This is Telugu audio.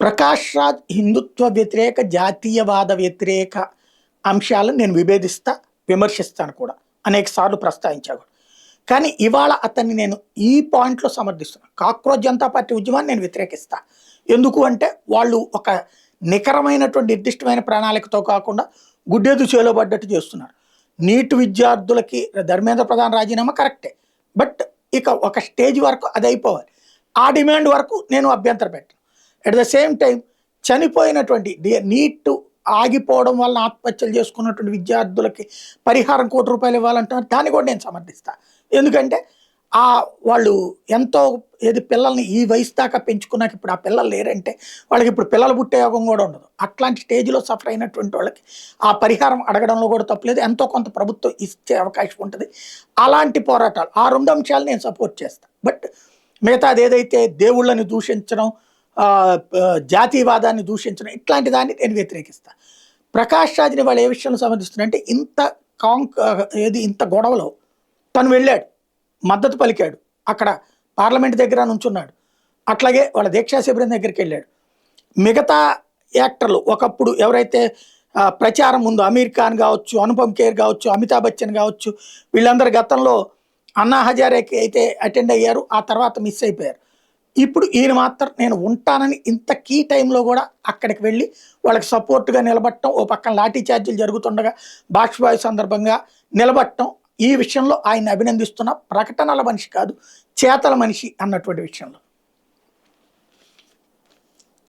ప్రకాష్ రాజ్ హిందుత్వ వ్యతిరేక, జాతీయవాద వ్యతిరేక అంశాలను నేను విభేదిస్తా, విమర్శిస్తాను కూడా. అనేక సార్లు ప్రస్తావించాను. కానీ ఇవాళ అతన్ని నేను ఈ పాయింట్లో సమర్థిస్తున్నాను. కాక్రోచ్ జనతా పార్టీ ఉద్యమాన్ని నేను వ్యతిరేకిస్తా. ఎందుకు అంటే వాళ్ళు ఒక నికరమైనటువంటి నిర్దిష్టమైన ప్రణాళికతో కాకుండా గుడ్డేదు చేలో పడ్డట్టు చేస్తున్నారు. నీట్ విద్యార్థులకి ధర్మేంద్ర ప్రధాన్ రాజీనామా కరెక్టే, బట్ ఇక ఒక స్టేజ్ వరకు అది అయిపోవాలి. ఆ డిమాండ్ వరకు నేను అభ్యంతరం పెట్టను. అట్ ద సేమ్ టైం చనిపోయినటువంటి నీట్ ఆగిపోవడం వల్ల ఆత్మహత్యలు చేసుకున్నటువంటి విద్యార్థులకి పరిహారం ₹1 ఇవ్వాలంటున్నారు. దాన్ని కూడా నేను సమర్థిస్తా. ఎందుకంటే వాళ్ళు ఎంతో పిల్లల్ని ఈ వయసు దాకా పెంచుకున్నాక ఇప్పుడు ఆ పిల్లలు లేరంటే వాళ్ళకి ఇప్పుడు పిల్లలు పుట్టే యోగం కూడా ఉండదు. అట్లాంటి స్టేజ్లో సఫర్ అయినటువంటి వాళ్ళకి ఆ పరిహారం అడగడంలో కూడా తప్పలేదు. ఎంతో కొంత ప్రభుత్వం ఇచ్చే అవకాశం ఉంటుంది. అలాంటి పోరాటాలు ఆ 2 అంశాలు నేను సపోర్ట్ చేస్తాను. బట్ మిగతాది ఏదైతే దేవుళ్ళని దూషించడం, జాతీయవాదాన్ని దూషించడం, ఇట్లాంటి దాన్ని నేను వ్యతిరేకిస్తాను. ప్రకాష్ రాజ్ని వాళ్ళు ఏ విషయంలో సమర్థిస్తున్నారంటే ఇంత గొడవలో తను వెళ్ళాడు, మద్దతు పలికాడు, అక్కడ పార్లమెంట్ దగ్గర నుంచున్నాడు, అట్లాగే వాళ్ళ దీక్షా శిబిరం దగ్గరికి వెళ్ళాడు. మిగతా యాక్టర్లు ఒకప్పుడు ఎవరైతే ప్రచారం ముందు అమీర్ ఖాన్ కావచ్చు, అనుపమ్ ఖేర్ కావచ్చు, అమితాబ్ బచ్చన్ కావచ్చు, వీళ్ళందరూ గతంలో అన్నా హజారేకి అయితే అటెండ్ అయ్యారు, ఆ తర్వాత మిస్ అయిపోయారు. ఇప్పుడు ఈయన మాత్రం నేను ఉంటానని ఇంత కీ టైంలో కూడా అక్కడికి వెళ్ళి వాళ్ళకి సపోర్ట్గా నిలబడటం, ఓ పక్కన లాఠీ చార్జీలు జరుగుతుండగా బాష్పాయ్ సందర్భంగా నిలబడటం, ఈ విషయంలో ఆయన అభినందిస్తున్న ప్రకటనల మనిషి కాదు, చేతల మనిషి అన్నటువంటి విషయంలో.